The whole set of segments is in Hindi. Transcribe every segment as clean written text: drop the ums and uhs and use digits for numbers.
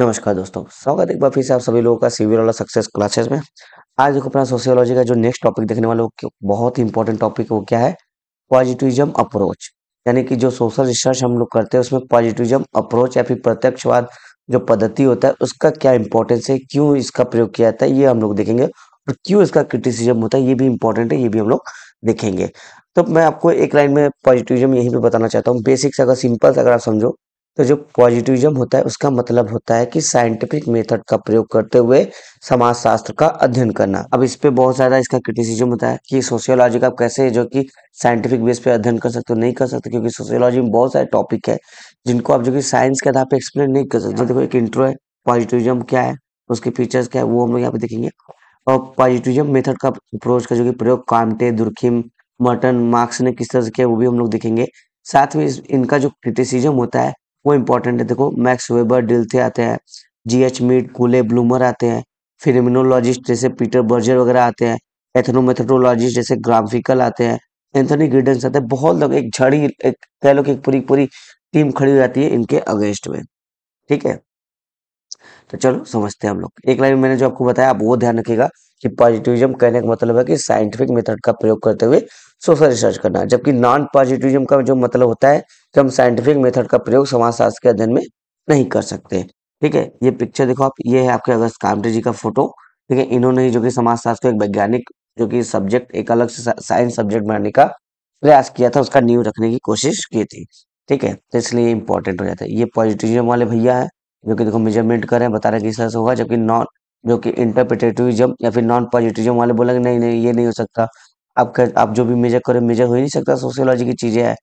नमस्कार दोस्तों, स्वागत है एक बार फिर से आप सभी लोगों का सिविल वाला सक्सेस क्लासेस में। आज देखो अपना सोशियोलॉजी का जो नेक्स्ट टॉपिक देखने वाले हो बहुत ही इंपॉर्टेंट टॉपिक है, वो क्या है? Positivism approach. यानी कि जो सोशल रिसर्च हम लोग करते हैं उसमें पॉजिटिविज्म अप्रोच या फिर प्रत्यक्षवाद जो पद्धति होता है उसका क्या इंपॉर्टेंस है, क्यों इसका प्रयोग किया जाता है, ये हम लोग देखेंगे। और क्यों इसका क्रिटिसिज्म होता है ये भी इंपॉर्टेंट है, ये भी हम लोग देखेंगे। तो मैं आपको एक लाइन में पॉजिटिविज्म यहीं पे बताना चाहता हूँ, बेसिक्स अगर सिंपल अगर आप समझो तो जो पॉजिटिविज्म होता है उसका मतलब होता है कि साइंटिफिक मेथड का प्रयोग करते हुए समाजशास्त्र का अध्ययन करना। अब इस पे बहुत ज्यादा इसका क्रिटिसिज्म होता है कि सोशियोलॉजी का आप कैसे जो कि साइंटिफिक बेस पे अध्ययन कर सकते हो, नहीं कर सकते, क्योंकि सोशियोलॉजी में बहुत सारे टॉपिक है जिनको आप जो कि साइंस के आधार पे एक्सप्लेन नहीं कर सकते। देखो एक इंट्रो है, पॉजिटिविज्म क्या है, उसके फीचर्स क्या है, वो हम लोग यहाँ पे देखेंगे। और पॉजिटिविज्म मेथड का अप्रोच का जो कि प्रयोग कांटे, दुर्खिम, मर्टन, मार्क्स ने किस तरह से किया वो भी हम लोग देखेंगे। साथ में इनका जो क्रिटिसिज्म होता है वो इंपॉर्टेंट है। देखो मैक्स वेबर, डिल्थे आते हैं, जीएच मीड, कूले, ब्लूमर आते हैं, फिनोमिनोलॉजिस्ट जैसे पीटर बर्जर वगैरह आते हैं, एथनोमेथोडोलॉजिस्ट जैसे ग्राफिकल आते हैं, एंथनी गिडन्स आते हैं। बहुत लोग एक झड़ी एक कह लो कि एक पूरी पूरी टीम खड़ी हो जाती है इनके अगेंस्ट में। ठीक है, तो चलो समझते हैं हम लोग। एक लाइन मैंने जो आपको बताया आप वो ध्यान रखिएगा कि पॉजिटिविज्म कहने का मतलब है कि साइंटिफिक मेथड का प्रयोग करते हुए सोशल रिसर्च करना, जबकि नॉन पॉजिटिविज्म का जो मतलब होता है कि हम साइंटिफिक मेथड का प्रयोग समाजशास्त्र के अध्ययन में नहीं कर सकते। ठीक है, ये पिक्चर देखो आप, ये है आपके अगस्त कामटे जी का फोटो। ठीक है, इन्होंने ही जो कि समाजशास्त्र को एक वैज्ञानिक जो कि सब्जेक्ट एक अलग से साइंस सब्जेक्ट बनाने का प्रयास किया था, उसका नींव रखने की कोशिश की थी। ठीक है, तो इसलिए इंपॉर्टेंट हो जाता है। ये पॉजिटिविज्म वाले भैया है जो कि देखो मेजरमेंट कर रहे हैं, बता रहे हैं कि इस तरह से होगा, जबकि नॉन जो कि इंटरप्रिटेटिविज्म या फिर नॉन पॉजिटिविज्म वाले बोलेंगे नहीं नहीं ये नहीं हो सकता। आप जो भी मेजर करें मेजर हो ही नहीं सकता, सोशियोलॉजी की चीजें है।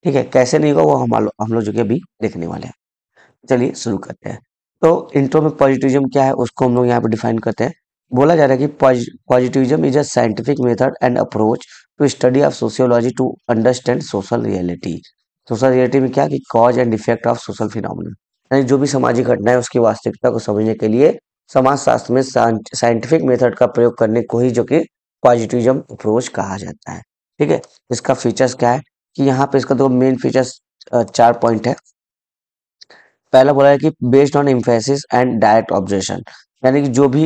ठीक है, कैसे नहीं होगा वो हम लोग जो कि अभी देखने वाले हैं। चलिए शुरू करते हैं। तो इंट्रो में पॉजिटिविज्म क्या है उसको हम लोग यहाँ पे डिफाइन करते हैं। बोला जा रहा है कि positivism is a scientific method and approach to study of sociology to understand social reality. Social reality में क्या कि cause and effect of social phenomena, यानी जो भी सामाजिक घटना है उसकी वास्तविकता को समझने के लिए समाजशास्त्र में साइंटिफिक मेथड का प्रयोग करने को ही जो कि पॉजिटिविज्म अप्रोच कहा जाता है। ठीक है, इसका फीचर्स क्या है कि यहाँ पे इसका दो मेन फीचर्स 4 पॉइंट है। पहला बोला है कि based on emphasis and direct observation, यानी कि जो भी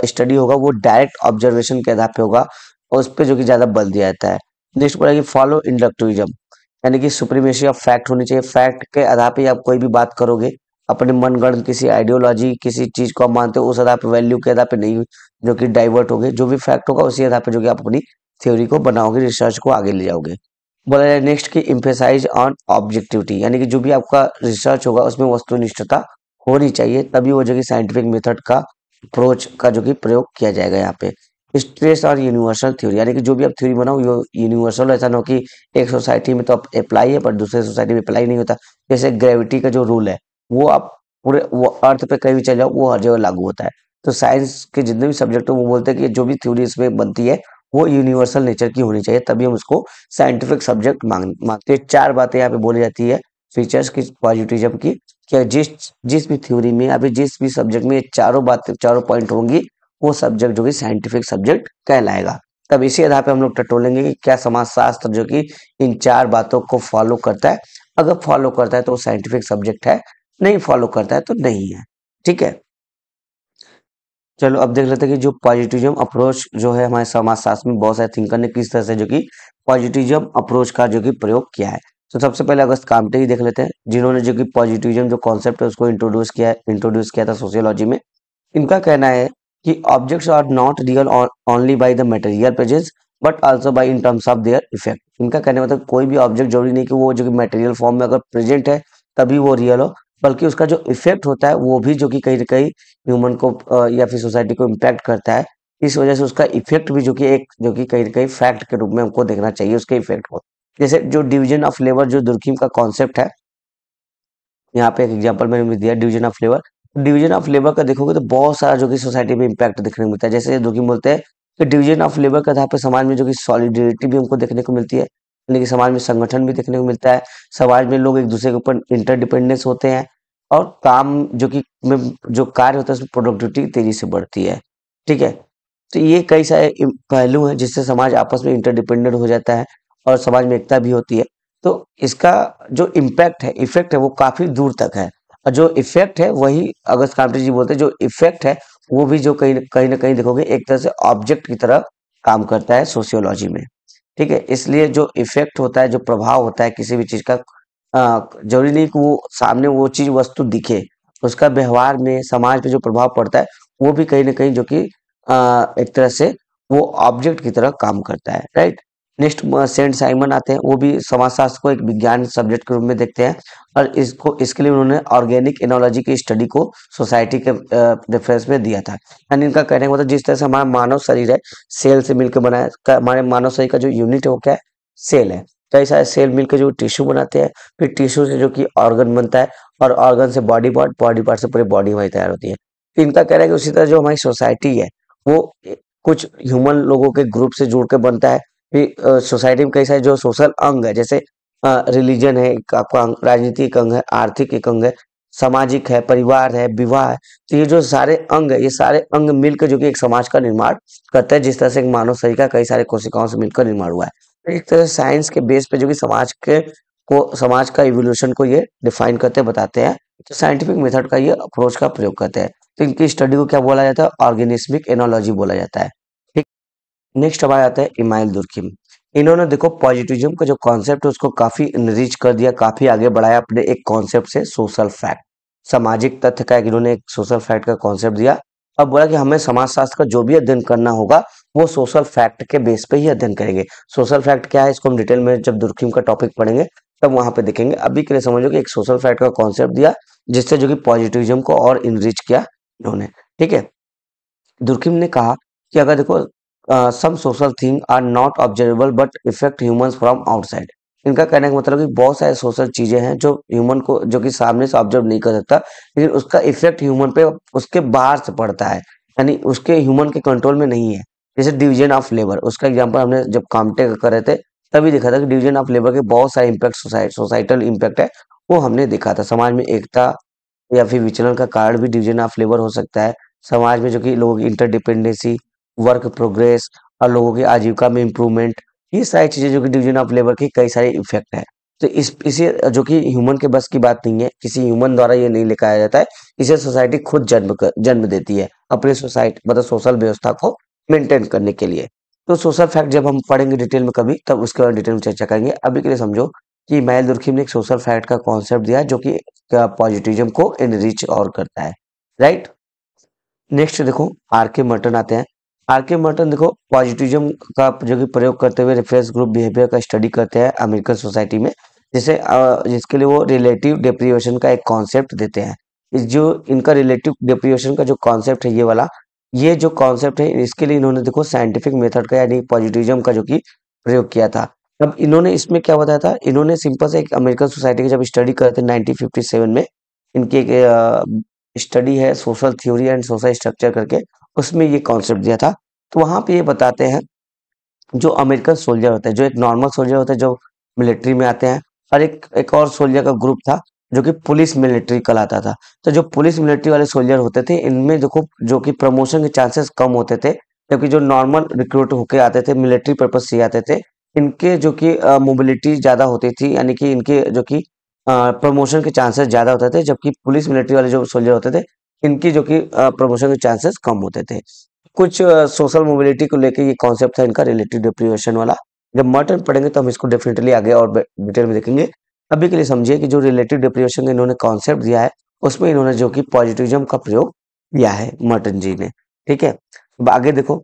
स्टडी होगा वो डायरेक्ट ऑब्जर्वेशन के आधार पे होगा और उस पर जो कि ज्यादा बल दिया जाता है। नेक्स्ट बोला है कि फॉलो इंडक्टिविज्म, यानी कि सुप्रीमेसी ऑफ फैक्ट होनी चाहिए। फैक्ट के आधार पे ही आप कोई भी बात करोगे, अपने मनगढ़ंत किसी आइडियोलॉजी किसी चीज को आप मानते हो उस आधार पे, वैल्यू के आधार पे नहीं जो कि डाइवर्ट होगे। जो भी फैक्ट होगा उसी आधार पे जो कि आप अपनी थ्योरी को बनाओगे, रिसर्च को आगे ले जाओगे। बोला जाए नेक्स्ट की इम्फेसाइज ऑन ऑब्जेक्टिविटी, यानी कि जो भी आपका रिसर्च होगा उसमें वस्तुनिष्ठता होनी चाहिए, तभी वो जो कि साइंटिफिक मेथड का अप्रोच का जो कि प्रयोग किया जाएगा यहाँ पे। स्ट्रेस और यूनिवर्सल थ्योरी, यानी कि जो भी आप थ्योरी बनाओ यूनिवर्सल, ऐसा ना हो कि एक सोसाइटी में तो आप अप्लाई है पर दूसरे सोसाइटी में अप्लाई नहीं होता। जैसे ग्रेविटी का जो रूल है वो आप पूरे वो अर्थ पे कहीं भी चले जाओ वो हर जगह लागू होता है। तो साइंस के जितने भी सब्जेक्ट है वो बोलते हैं कि जो भी थ्योरी इसमें बनती है वो यूनिवर्सल नेचर की होनी चाहिए, तभी हम उसको साइंटिफिक सब्जेक्ट मांगते हैं। 4 बातें यहाँ पे बोली जाती है फीचर्स की पॉजिटिविज्म की, कि जिस जिस भी थ्योरी में या फिर जिस भी सब्जेक्ट में ये चारों बातें चारों पॉइंट होंगी वो सब्जेक्ट जो कि साइंटिफिक सब्जेक्ट कहलाएगा। तब इसी आधार पे हम लोग टटोलेंगे कि क्या समाजशास्त्र जो कि इन 4 बातों को फॉलो करता है। अगर फॉलो करता है तो वो साइंटिफिक सब्जेक्ट है, नहीं फॉलो करता है तो नहीं है। ठीक है, चलो अब देख लेते हैं कि जो पॉजिटिविज्म अप्रोच जो है हमारे समाजशास्त्र में बहुत सारे थिंकर ने किस तरह से जो कि पॉजिटिविज्म अप्रोच का जो कि प्रयोग किया है। तो सबसे पहले अगस्त काम्टे ही देख लेते हैं, जिन्होंने जो कि पॉजिटिविज्म जो कॉन्सेप्ट है उसको इंट्रोड्यूस किया था सोशियोलॉजी में। इनका कहना है कि objects are not real only by the material presence but also by in terms of their effect. इनका कहने मतलब कोई भी ऑब्जेक्ट जरूरी नहीं कि वो जो कि मटेरियल फॉर्म में अगर प्रेजेंट है तभी वो रियल हो, बल्कि उसका जो इफेक्ट होता है वो भी जो कि कहीं ना कहीं ह्यूमन को या फिर सोसाइटी को इम्पैक्ट करता है। इस वजह से उसका इफेक्ट भी जो कि कहीं ना कहीं फैक्ट के रूप में हमको देखना चाहिए उसके इफेक्ट को। जैसे जो डिवीजन ऑफ लेबर जो दुर्खिम का कॉन्सेप्ट है, यहाँ पे एक एग्जांपल मैंने दिया division of labour. Division of labour का देखोगे तो बहुत सारा जो कि सोसाइटी में इम्पैक्ट देखने को मिलता है। जैसे दुर्खिम बोलते हैं कि डिवीजन ऑफ लेबर के आधार पर समाज में जो कि सॉलिडेरिटी भी हमको देखने को मिलती है, यानी कि समाज में संगठन भी देखने को मिलता है। समाज में लोग एक दूसरे के ऊपर इंटरडिपेंडेंस होते हैं और काम जो कि में जो कार्य होता है उसमें प्रोडक्टिविटी तेजी से बढ़ती है। ठीक है, तो ये कई सारे पहलू हैं जिससे समाज आपस में इंटरडिपेंडेंट हो जाता है और समाज में एकता भी होती है। तो इसका जो इम्पैक्ट है इफेक्ट है वो काफी दूर तक है। और जो इफेक्ट है वही अगस्त क्रांति जी बोलते हैं, जो इफेक्ट है वो भी जो कहीं ना कहीं देखोगे एक तरह से ऑब्जेक्ट की तरह काम करता है सोशियोलॉजी में। ठीक है, इसलिए जो इफेक्ट होता है, जो प्रभाव होता है किसी भी चीज का, जरूरी नहीं कि वो सामने वो चीज वस्तु दिखे, उसका व्यवहार में समाज पे जो प्रभाव पड़ता है वो भी कहीं ना कहीं जो कि एक तरह से वो ऑब्जेक्ट की तरह काम करता है, राइट। नेक्स्ट सेंट साइमन आते हैं, वो भी समाजशास्त्र को एक विज्ञान सब्जेक्ट के रूप में देखते हैं, और इसको इसके लिए उन्होंने ऑर्गेनिक एनोलॉजी की स्टडी को सोसाइटी के रेफरेंस में दिया था। यानी इनका कहने का मतलब जिस तरह से हमारा मानव शरीर है सेल से मिलकर बना है, हमारे मानव शरीर का जो यूनिट है वो क्या है, सेल है। कई सारे सेल मिलकर जो टिश्यू बनाते हैं, फिर टिश्यू से जो कि ऑर्गन बनता है, और ऑर्गन से बॉडी पार्ट, बॉडी पार्ट से पूरी बॉडी हमारी तैयार होती है। तो इनका कहना है कि उसी तरह जो हमारी सोसाइटी है वो कुछ ह्यूमन लोगों के ग्रुप से जुड़ के बनता है। फिर सोसाइटी में कई सारे जो सोशल अंग है, जैसे रिलीजन है एक आपका अंग, राजनीतिक अंग है, आर्थिक एक अंग है, सामाजिक है, परिवार है, विवाह है। तो ये जो सारे अंग है, ये सारे अंग मिलकर जो कि एक समाज का निर्माण करता है, जिस तरह से एक मानव शरीर का कई सारे कोशिकाओं से मिलकर निर्माण हुआ है। तो एक तरह से साइंस के बेस पे जो कि समाज का इवोल्यूशन को ये डिफाइन करते बताते हैं, तो साइंटिफिक मेथड का ये अप्रोच का प्रयोग करते हैं। तो इनकी स्टडी को क्या बोला जाता है, ऑर्गेनिस्मिक एनोलॉजी बोला जाता है। ठीक। नेक्स्ट हमारा आता है इमाइल दुर्खिम। इन्होंने देखो पॉजिटिविज्म का जो कॉन्सेप्ट है उसको काफी इनरिच कर दिया, काफी आगे बढ़ाया अपने एक कॉन्सेप्ट से, सोशल फैक्ट, सामाजिक तथ्य का इन्होंने एक सोशल फैक्ट का कॉन्सेप्ट दिया। अब बोला कि हमें समाजशास्त्र का जो भी अध्ययन करना होगा वो सोशल फैक्ट के बेस पे ही अध्ययन करेंगे। सोशल फैक्ट क्या है इसको हम डिटेल में जब दुर्खिम का टॉपिक पढ़ेंगे तब वहां पे देखेंगे। अभी के लिए समझो कि एक सोशल फैक्ट का कॉन्सेप्ट दिया जिससे जो कि पॉजिटिविज्म को और इनरिच किया इन्होंने। ठीक है, दुर्खिम ने कहा कि अगर देखो some social thing are not observable but affect humans from outside. इनका कहने का मतलब कि बहुत सारे सोशल चीजें हैं जो ह्यूमन को जो कि सामने से ऑब्जर्व नहीं कर सकता, लेकिन उसका इफेक्ट ह्यूमन पे उसके बाहर से पड़ता है, यानी उसके ह्यूमन के कंट्रोल में नहीं है। जैसे डिवीजन ऑफ लेबर, उसका एग्जांपल हमने जब कामटे का कर रहे थे तभी देखा था कि डिवीजन ऑफ लेबर के बहुत सारे इम्पैक्ट सोसाइटल इम्पैक्ट है, वो हमने देखा था। समाज में एकता या फिर विचलन का कारण भी डिवीजन ऑफ लेबर हो सकता है। समाज में जो कि लोगों की इंटरडिपेंडेंसी, वर्क प्रोग्रेस और लोगों की आजीविका में इम्प्रूवमेंट, ये सारी चीजें जो कि डिवीजन ऑफ लेबर के कई सारे इफेक्ट है। तो इसे जो कि ह्यूमन के बस की बात नहीं है, किसी ह्यूमन द्वारा ये नहीं लेकर आया जाता है, इसे सोसाइटी खुद जन्म देती है अपनी सोसाइटी मतलब सोशल व्यवस्था को मेंटेन करने के लिए। तो सोशल फैक्ट जब हम पढ़ेंगे डिटेल में कभी तब उसके बाद डिटेल में चर्चा करेंगे। अभी के लिए समझो कि इमानुएल दुर्खिम ने एक सोशल फैक्ट का कॉन्सेप्ट दिया है जो कि पॉजिटिविज्म को एनरिच और करता है, राइट। नेक्स्ट देखो आर के मर्टन आते हैं। आर के मर्टन देखो पॉजिटिविज्म का जो कि प्रयोग करते हुए रेफरेंस ग्रुप बिहेवियर का स्टडी करते हैं अमेरिकन सोसाइटी में, जिसे जिसके लिए वो रिलेटिव डेप्रिवेशन का एक कॉन्सेप्ट देते हैं। जो इनका रिलेटिव डेप्रिवेशन का जो कॉन्सेप्ट है ये वाला, ये जो कॉन्सेप्ट है इसके लिए इन्होंने देखो साइंटिफिक मेथड का यानी पॉजिटिविज्म का जो कि प्रयोग किया था। अब इन्होंने इसमें क्या बताया था, इन्होंने सिंपल से एक अमेरिकन सोसाइटी की जब स्टडी करते 1957 में, इनकी एक स्टडी है social theory and social structure करके, उसमें ये कॉन्सेप्ट दिया था। तो वहां पे ये बताते हैं जो अमेरिकन सोल्जर होते हैं, जो एक नॉर्मल सोल्जर होते हैं जो मिलिट्री में आते हैं, और एक और सोल्जर का ग्रुप था जो कि पुलिस मिलिट्री कहलाता था। तो जो पुलिस मिलिट्री वाले सोल्जर होते थे इनमें देखो जो कि प्रमोशन के चांसेस कम होते थे, जबकि जो नॉर्मल रिक्रूट होके आते थे मिलिट्री पर्पज से आते थे इनके जो कि मोबिलिटी ज्यादा होती थी, यानी कि इनके जो कि प्रमोशन के चांसेस ज्यादा होते थे, जबकि पुलिस मिलिट्री वाले जो सोल्जर होते थे इनकी जो कि प्रमोशन के चांसेस कम होते थे। कुछ सोशल मोबिलिटी को लेके ये कॉन्सेप्ट था इनका रिलेटिव डिप्रीवेशन वाला। जब मर्टन पढ़ेंगे तो हम इसको डेफिनेटली आगे और डिटेल में देखेंगे। अभी के लिए समझिए कि जो रिलेटिव डिप्रीवेशन का इन्होंने कॉन्सेप्ट दिया है उसमें इन्होंने जो कि पॉजिटिविज्म का प्रयोग किया है मर्टन जी ने। ठीक है, अब आगे देखो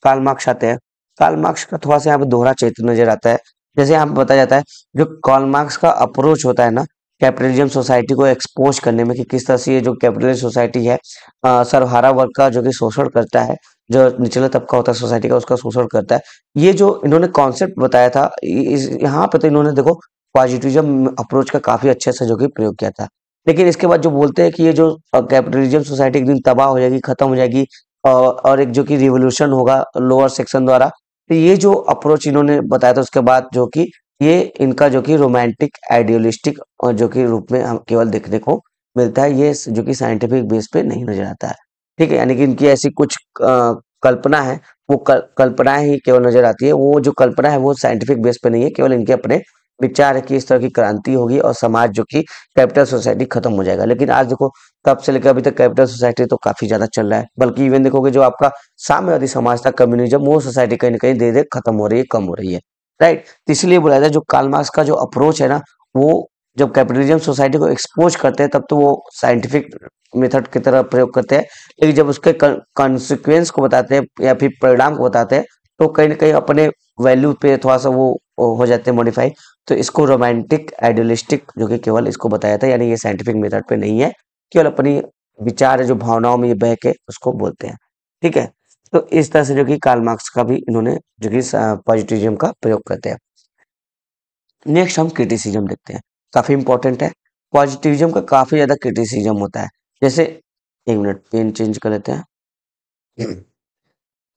कार्ल मार्क्स आते हैं। कार्ल मार्क्स का थोड़ा सा यहाँ पे दोहरा चरित्र नजर आता है। जैसे यहाँ पे बताया जाता है जो कार्ल मार्क्स का अप्रोच होता है ना कैपिटलिज्म सोसाइटी को एक्सपोज करने में, कि किस तरह से ये जो कैपिटलिस्ट सोसाइटी है सर्वहारा वर्ग का जो कि शोषण करता है, जो निचला तबका होता है सोसाइटी का उसका शोषण करता है। ये जो इन्होंने कॉन्सेप्ट बताया था यहाँ पे तो इन्होंने देखो पॉजिटिविज्म अप्रोच का काफी अच्छे से जो कि प्रयोग किया था। लेकिन इसके बाद जो बोलते हैं कि ये जो कैपिटलिज्म सोसाइटी एक दिन तबाह हो जाएगी, खत्म हो जाएगी, और एक जो कि रिवोल्यूशन होगा लोअर सेक्शन द्वारा, तो ये जो अप्रोच इन्होंने बताया था उसके बाद जो कि ये इनका जो कि रोमांटिक आइडियलिस्टिक और जो कि रूप में हम केवल देखने को मिलता है, ये जो कि साइंटिफिक बेस पे नहीं नजर आता है। ठीक है, यानी कि इनकी ऐसी कुछ कल्पना है, वो कल्पनाएं ही केवल नजर आती है, वो जो कल्पना है वो साइंटिफिक बेस पे नहीं है, केवल इनके अपने विचार है कि इस तरह की क्रांति होगी और समाज जो कि कैपिटल सोसाइटी खत्म हो जाएगा। लेकिन आज देखो तब से लेकर अभी तक कैपिटल सोसाइटी तो काफी ज्यादा चल रहा है, बल्कि इवन देखोगे जो आपका साम्यवादी समाज था, कम्युनिज्म, वो सोसाइटी कहीं ना कहीं धीरे धीरे खत्म हो रही है, कम हो रही है। राइट, तो इसलिए बोला जाता है जो कार्ल मार्क्स का जो अप्रोच है ना, वो जब कैपिटलिज्म सोसाइटी को एक्सपोज करते हैं तब तो वो साइंटिफिक मेथड की तरह प्रयोग करते हैं, लेकिन जब उसके कॉन्सिक्वेंस को बताते हैं या फिर परिणाम को बताते हैं तो कहीं ना कहीं अपने वैल्यू पे थोड़ा सा वो हो जाते हैं मॉडिफाई। तो इसको रोमांटिक आइडियलिस्टिक जो कि केवल इसको बताया था, यानी ये साइंटिफिक मेथड पे नहीं है, केवल अपनी विचार है जो भावनाओं में ये बह के उसको बोलते हैं। ठीक है, तो इस तरह से जो कि कार्ल मार्क्स का भी इन्होंने जो कि पॉजिटिविज्म का प्रयोग करते हैं। नेक्स्ट हम क्रिटिसिज्म देखते हैं, काफी इंपॉर्टेंट है। पॉजिटिविज्म का काफी ज्यादा क्रिटिसिज्म होता है। जैसे, एक मिनट पेन चेंज कर लेते हैं।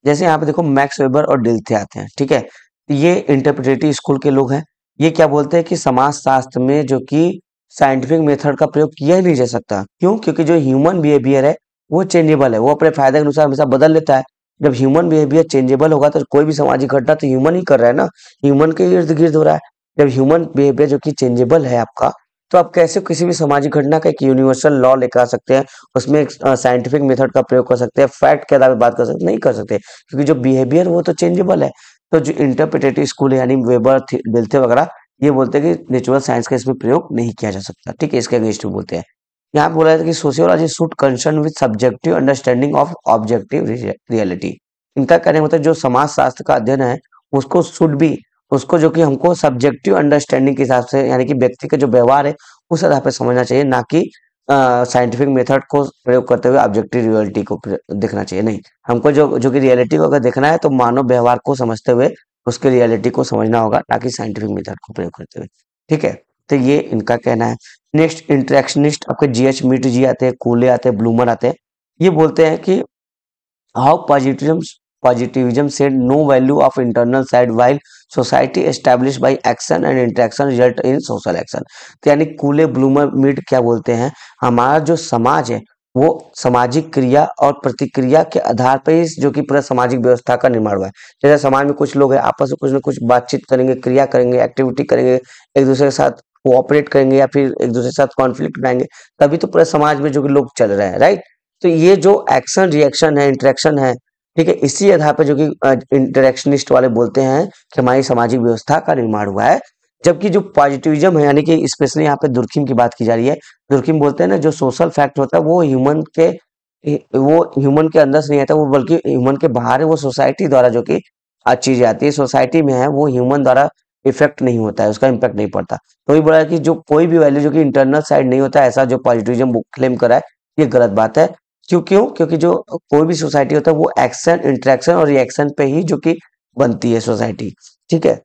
जैसे यहाँ पे देखो मैक्स वेबर और डिल्थे आते हैं, ठीक है, ये इंटरप्रेटिव स्कूल के लोग हैं। ये क्या बोलते हैं कि समाज शास्त्र में जो कि साइंटिफिक मेथड का प्रयोग किया ही नहीं जा सकता। क्यों? क्योंकि जो ह्यूमन बिहेवियर है वो चेंजेबल है, वो अपने फायदे के अनुसार हमेशा बदल लेता है। जब ह्यूमन बिहेवियर चेंजेबल होगा तो कोई भी सामाजिक घटना तो ह्यूमन ही कर रहा है ना, ह्यूमन के इर्द गिर्द हो रहा है। जब ह्यूमन बिहेवियर जो कि चेंजेबल है आपका, तो आप कैसे किसी भी सामाजिक घटना का एक यूनिवर्सल लॉ लेकर आ सकते हैं, उसमें एक साइंटिफिक मेथड का प्रयोग कर सकते हैं, फैक्ट के आधार पर बात कर सकते, नहीं कर सकते, क्योंकि जो बिहेवियर वो तो चेंजेबल है। तो जो इंटरप्रेटेटिव स्कूल है यानी वेबर, डिल्थे वगैरह, ये बोलते हैं कि नेचुरल साइंस का इसमें प्रयोग नहीं किया जा सकता। ठीक है, इसके अगेंस्ट में बोलते हैं। यहाँ पे बोला जाता है कि sociology should concern with subjective understanding of objective reality. इनका कहने का मतलब जो समाज शास्त्र का अध्ययन है उसको शुड भी, उसको जो कि हमको सब्जेक्टिव अंडरस्टैंडिंग के हिसाब से, यानी कि व्यक्ति का जो व्यवहार है उस आधार पर समझना चाहिए, ना कि साइंटिफिक मेथड को प्रयोग करते हुए ऑब्जेक्टिव रियलिटी को देखना चाहिए। नहीं, हमको जो जो कि रियलिटी को अगर देखना है तो मानव व्यवहार को समझते हुए उसके रियलिटी को समझना होगा, ना कि साइंटिफिक मेथड को प्रयोग करते हुए। ठीक है, तो ये इनका कहना है। नेक्स्ट इंटरेक्शनिस्ट आपके जीएच मीट जी आते हैं, कूले आते हैं, ब्लूमर आते हैं। ये बोलते हैं कि how positivism said no value of internal side while society established by action and interaction result in social action। तो यानी कूले ब्लूमर मिड क्या बोलते हैं, हमारा जो समाज है वो सामाजिक क्रिया और प्रतिक्रिया के आधार पर ही जो कि पूरा सामाजिक व्यवस्था का निर्माण हुआ है। जैसे समाज में कुछ लोग हैं आपस में कुछ ना कुछ बातचीत करेंगे, क्रिया करेंगे, एक्टिविटी करेंगे, एक दूसरे के साथ कोऑपरेट करेंगे या फिर एक दूसरे के साथ कॉन्फ्लिक्ट बनाएंगे, तभी तो पूरे समाज में जो कि लोग चल रहे हैं। राइट, तो ये जो एक्शन रिएक्शन है, इंटरेक्शन है, ठीक है, इसी आधार पर जो कि इंटरेक्शनिस्ट वाले बोलते हैं कि हमारी सामाजिक व्यवस्था का निर्माण हुआ है। जबकि जो पॉजिटिविज्म है, यानी कि स्पेशली यहाँ पे दुर्खिम की बात की जा रही है, दुर्खिम बोलते हैं ना जो सोशल फैक्ट होता है वो ह्यूमन के अंदर से नहीं आता, वो बल्कि ह्यूमन के बाहर है, वो सोसाइटी द्वारा जो कि चीजें आती है, सोसाइटी में है, वो ह्यूमन द्वारा इफेक्ट नहीं होता है, उसका इम्पैक्ट नहीं पड़ता। तो ये बोला है कि जो कोई भी वैल्यू जो कि इंटरनल साइड नहीं होता, ऐसा जो पॉजिटिविज्म क्लेम करा है, ये गलत बात है। क्यों? क्योंकि जो कोई भी सोसाइटी होता है वो एक्शन, इंटरेक्शन और रिएक्शन पे ही जो कि बनती है सोसाइटी। ठीक है,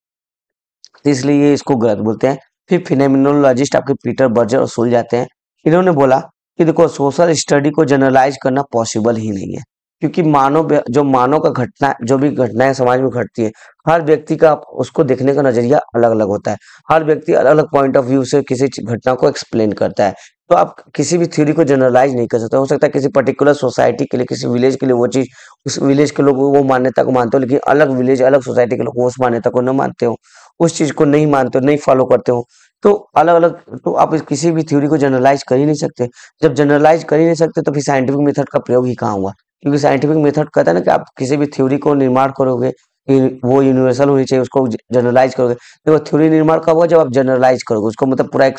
तो इसलिए ये इसको गलत बोलते हैं। फिर फिनोमिनोलॉजिस्ट आपके पीटर बर्जर और सुल जाते हैं। इन्होंने बोला कि देखो सोशल स्टडी को जनरलाइज करना पॉसिबल ही नहीं है, क्योंकि मानव का घटना, जो भी घटनाएं समाज में घटती है, हर व्यक्ति का उसको देखने का नजरिया अलग अलग होता है। हर व्यक्ति अलग अलग पॉइंट ऑफ व्यू से किसी घटना को एक्सप्लेन करता है। तो आप किसी भी थ्योरी को जनरलाइज नहीं कर सकते। हो सकता है किसी पर्टिकुलर सोसाइटी के लिए, किसी विलेज के लिए वो चीज, उस विलेज के लोग वो मान्यता को मानते हो, लेकिन अलग विलेज, अलग सोसाइटी के लोग वो उस मान्यता को न मानते हो, उस चीज को नहीं मानते हो, नहीं फॉलो करते हो। तो अलग अलग, तो आप किसी भी थ्योरी को जनरलाइज कर ही नहीं सकते। जब जनरलाइज कर ही नहीं सकते तो फिर साइंटिफिक मेथड का प्रयोग ही कहाँ हुआ? क्योंकि साइंटिफिक मेथड कहता है ना कि आप किसी भी थ्योरी को निर्माण करोगे, वो यूनिवर्सल होनी चाहिए, उसको जनरलाइज करोगे। देखो थ्योरी निर्माण कब हुआ? जब आप जनरलाइज करोगे उसको, मतलब पूरा एक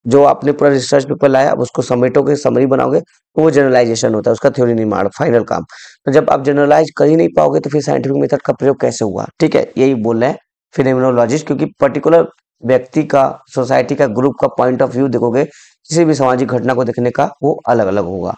जो आपने पूरा रिसर्च पेपर लाया आप उसको समेटोगे, समरी बनाओगे, तो वो जनरलाइजेशन होता है, उसका थ्योरी निर्माण फाइनल काम। तो जब आप जनरलाइज कर ही नहीं पाओगे तो फिर साइंटिफिक मेथड का प्रयोग कैसे हुआ? ठीक है, यही बोल रहे हैं फिनोमिनोलॉजिस्ट, क्योंकि पर्टिकुलर व्यक्ति का, सोसाइटी का, ग्रुप का पॉइंट ऑफ व्यू देखोगे, किसी भी सामाजिक घटना को देखने का वो अलग अलग होगा।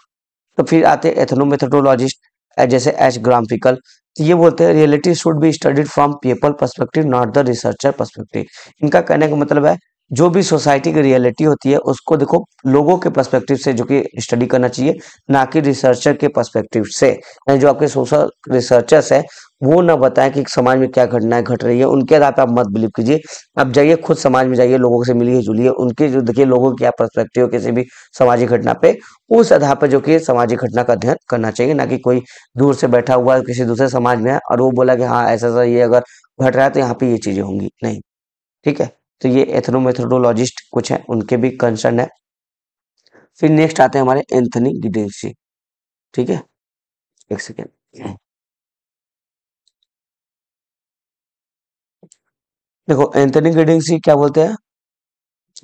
तो फिर आते हैं एथनोमेथोडोलॉजिस्ट, जैसे एच ग्राम्फिकल। तो ये बोलते हैं reality should be studied from people perspective not the researcher perspective. इनका कहने का मतलब है जो भी सोसाइटी की रियलिटी होती है उसको देखो लोगों के पर्सपेक्टिव से जो कि स्टडी करना चाहिए, ना कि रिसर्चर के पर्सपेक्टिव से। यानी जो आपके सोशल रिसर्चर्स है वो ना बताएं कि समाज में क्या घटनाएं घट रही है, उनके आधार पर आप मत बिलीव कीजिए। आप जाइए खुद समाज में जाइए, लोगों से मिलिए जुलिए, उनके जो देखिए लोगों की क्या पर्सपेक्टिव किसी भी सामाजिक घटना पे, उस आधार पर जो कि सामाजिक घटना का अध्ययन करना चाहिए, ना कि कोई दूर से बैठा हुआ है किसी दूसरे समाज में है और वो बोला कि हाँ ऐसा ऐसा ये अगर घट रहा है तो यहाँ पे ये चीजें होंगी, नहीं। ठीक है, तो ये एथनोमेथोडोलॉजिस्ट कुछ है, उनके भी कंसर्न है। फिर नेक्स्ट आते हैं हमारे एंथनी गिडिंग्स। ठीक है, एक सेकेंड। देखो एंथनी गिडिंग्स क्या बोलते हैं।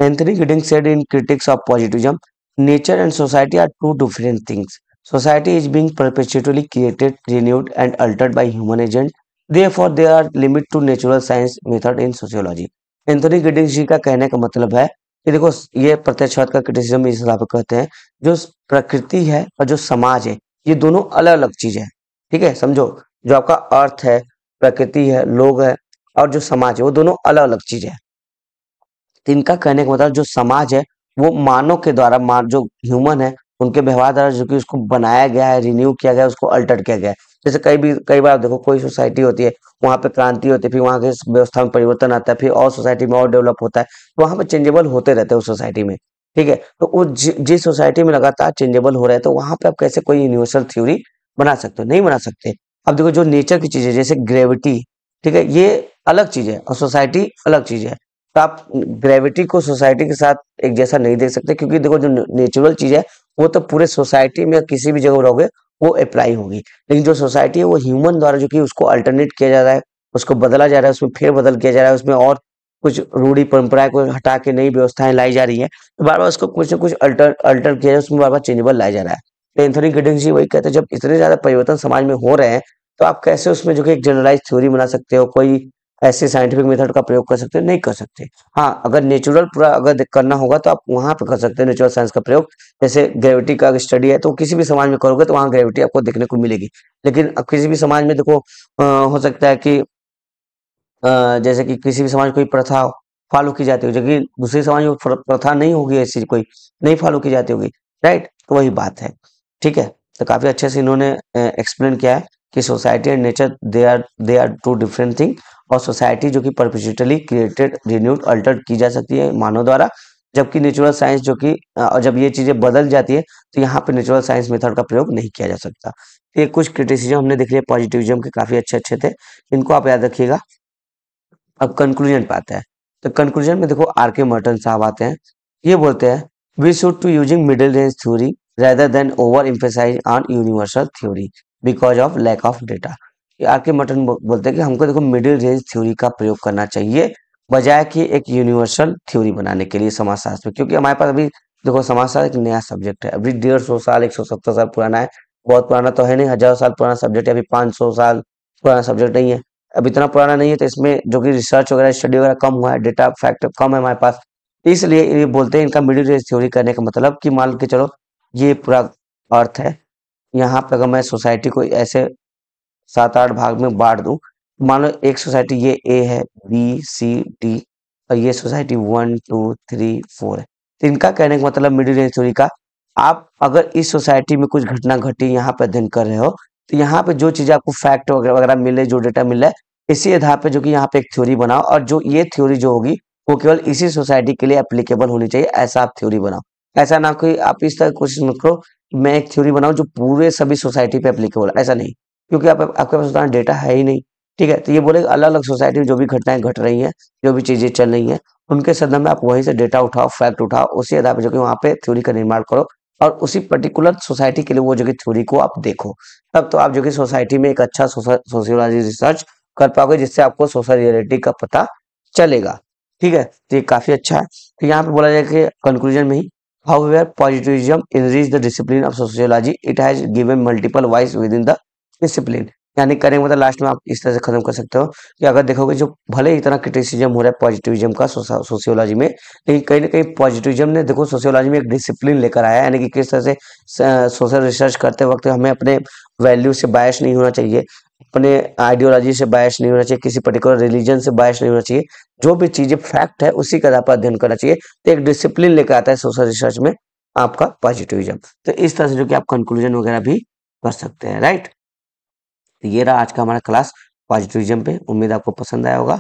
Anthony Giddings said in critics of positivism, nature and society are two different things. Society is being perpetually created, renewed, and altered by human agent. Therefore, there are limit to natural science method in sociology. Anthony Giddens ji का कहने का मतलब है कि देखो, ये प्रत्यक्षवाद का क्रिटिसिज्म इस हिसाब से कहते हैं, जो प्रकृति है और जो समाज है, ये दोनों अलग अलग चीज है। ठीक है, समझो, जो आपका अर्थ है, प्रकृति है, लोग है, और जो समाज है, वो दोनों अलग अलग चीज है। तो इनका कहने का मतलब जो समाज है वो मानव के द्वारा, जो ह्यूमन है उनके व्यवहार द्वारा जो कि उसको बनाया गया है, रिन्यू किया गया है, उसको अल्टर किया गया है। जैसे कई बार देखो, कोई सोसाइटी होती है, वहां पे क्रांति होती है, फिर वहां के व्यवस्था में परिवर्तन आता है, फिर और सोसाइटी में और डेवलप होता है, तो वहां पे चेंजेबल होते रहते हैं उस सोसाइटी में। ठीक है, तो वो जिस सोसाइटी में लगातार चेंजेबल हो रहा है, तो वहां पे आप कैसे कोई यूनिवर्सल थ्योरी बना सकते हो? नहीं बना सकते। अब देखो, जो नेचर की चीज है जैसे ग्रेविटी, ठीक है, ये अलग चीज है और सोसाइटी अलग चीज है। तो आप ग्रेविटी को सोसाइटी के साथ एक जैसा नहीं देख सकते, क्योंकि देखो, जो नेचुरल चीज है वो तो पूरे सोसाइटी में किसी भी जगह रहोगे वो अप्लाई होगी। लेकिन जो सोसाइटी है वो ह्यूमन द्वारा जो कि उसको अल्टरनेट किया जा रहा है, उसको बदला जा रहा है, उसमें फेर बदल किया जा रहा है, उसमें और कुछ रूढ़ी परंपराएं को हटा के नई व्यवस्थाएं लाई जा रही है, तो बार बार उसको कुछ ना कुछ अल्टर अल्टर किया जाए, उसमें बार बार चेंजेबल लाया जा रहा है। तो एंथनी गिडिंग्स जी वही कहते हैं, जब इतने ज्यादा परिवर्तन समाज में हो रहे हैं, तो आप कैसे उसमें जो कि एक जनरलाइज थ्योरी बना सकते हो, कोई ऐसे साइंटिफिक मेथड का प्रयोग कर सकते हो? नहीं कर सकते। हाँ, अगर नेचुरल पूरा अगर करना होगा तो आप वहां पे कर सकते हैं नेचुरल साइंस का प्रयोग। जैसे ग्रेविटी का स्टडी है, तो किसी भी समाज में करोगे तो वहां ग्रेविटी आपको देखने को मिलेगी। लेकिन अब किसी भी समाज में देखो, हो सकता है कि जैसे कि किसी भी समाज में कोई प्रथा फॉलो की जाती हो, जो कि दूसरे समाज में प्रथा नहीं होगी, ऐसी कोई नहीं फॉलो की जाती होगी। राइट, तो वही बात है। ठीक है, तो काफी अच्छे से इन्होंने एक्सप्लेन किया है कि society and nature they are two different thing. और सोसाइटी जो कि परपेचुअली क्रिएटेड, रिन्यूड, अल्टर्ड की जा सकती है मानव द्वारा, जबकि नेचुरल साइंस जो कि और जब ये चीजें बदल जाती है, तो यहाँ पे नेचुरल साइंस मेथड का प्रयोग नहीं किया जा सकता। ये कुछ क्रिटिसिज्म हमने देख लिया पॉजिटिविज्म के, काफी अच्छे अच्छे थे, इनको आप याद रखिएगा। अब कंक्लूजन पे आता है। तो कंक्लूजन में देखो, आर के मर्टन साहब आते हैं, ये बोलते हैं, we should to using middle range theory rather than over emphasize on universal theory because of lack of data। R K Merton बोलते हैं कि हमको देखो मिडिल रेंज थ्योरी का प्रयोग करना चाहिए, बजाय कि एक यूनिवर्सल थ्योरी बनाने के लिए समाजशास्त्र में। क्योंकि हमारे पास अभी देखो, समाजशास्त्र एक नया सब्जेक्ट है, अभी 150 साल 170 साल पुराना है। बहुत पुराना तो है नहीं, हजारों साल पुराना सब्जेक्ट है, अभी 500 साल पुराना सब्जेक्ट नहीं है। अब इतना पुराना नहीं है, तो इसमें जो कि रिसर्च वगैरह, स्टडी वगैरह कम हुआ है, डेटा फैक्ट कम है हमारे पास। इसलिए ये बोलते हैं इनका मिडिल रेंज थ्योरी करने का मतलब कि मान के चलो, ये पूरा अर्थ है, यहाँ पे अगर मैं सोसाइटी को ऐसे 7-8 भाग में बांट दूं, मान लो एक सोसाइटी ये ए है, बी सी डी, और ये सोसाइटी 1 2 3 4 है। तो इनका कहने का मतलब मिडिल रेंज थ्योरी का, आप अगर इस सोसाइटी में कुछ घटना घटी यहाँ पे अध्ययन कर रहे हो, तो यहाँ पे जो चीजें आपको फैक्ट वगैरह वगैरह मिले, जो डेटा मिल रहा है, इसी आधार पे जो कि यहाँ पे एक थ्योरी बनाओ, और जो ये थ्योरी जो होगी वो केवल इसी सोसाइटी के लिए एप्लीकेबल होनी चाहिए, ऐसा आप थ्योरी बनाओ। ऐसा ना कोई आप इस तरह कोशिश मत करो मैं एक थ्योरी बनाऊं जो पूरे सभी सोसाइटी पे एप्लीकेबल है, ऐसा नहीं। क्योंकि आपके पास उतना डेटा है ही नहीं। ठीक है, तो ये बोले अलग अलग सोसाइटी में जो भी घटनाएं घट रही हैं, जो भी चीजें चल रही हैं, उनके संदर्भ में आप वहीं से डेटा उठाओ, फैक्ट उठाओ, उसी आधार पर जो कि वहाँ पे थ्योरी का निर्माण करो, और उसी पर्टिकुलर सोसाइटी के लिए वो जो कि थ्योरी को आप देखो। तब तो आप जो कि सोसाइटी में एक अच्छा सोशियोलॉजी रिसर्च कर पाओगे, जिससे आपको सोशल रियलिटी का पता चलेगा। ठीक है, तो ये काफी अच्छा है। तो यहाँ पे बोला जाए कि कंक्लूजन में ही, however positivism enrich the discipline of sociology, it has given multiple voice within the discipline। यानी करेंगे मतलब लास्ट में आप इस तरह से खत्म कर सकते हो कि अगर देखोगे, जो भले ही इतना क्रिटिसिज्म हो रहा है पॉजिटिविज्म का सोशियोलॉजी में, लेकिन कहीं ना कहीं पॉजिटिविज्म ने देखो सोशियोलॉजी में एक डिसिप्लिन लेकर आया है। यानी कि किस तरह से सोशल रिसर्च करते वक्त हमें अपने वैल्यू से बायस नहीं होना चाहिए, अपने आइडियोलॉजी से बायस नहीं होना चाहिए, किसी पर्टिकुलर रिलीजन से बायस नहीं होना चाहिए। जो भी चीजें फैक्ट है उसी के आधार पर अध्ययन करना चाहिए। तो एक डिसिप्लिन लेकर आता है सोशल रिसर्च में आपका पॉजिटिविज्म। तो इस तरह से जो कि आप कंक्लूजन वगैरह भी कर सकते हैं। राइट, तो ये रहा आज का हमारा क्लास पॉजिटिविज्म पे। उम्मीद आपको पसंद आया होगा।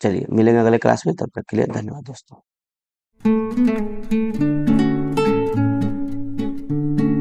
चलिए मिलेंगे अगले क्लास में, तब तक के लिए धन्यवाद दोस्तों।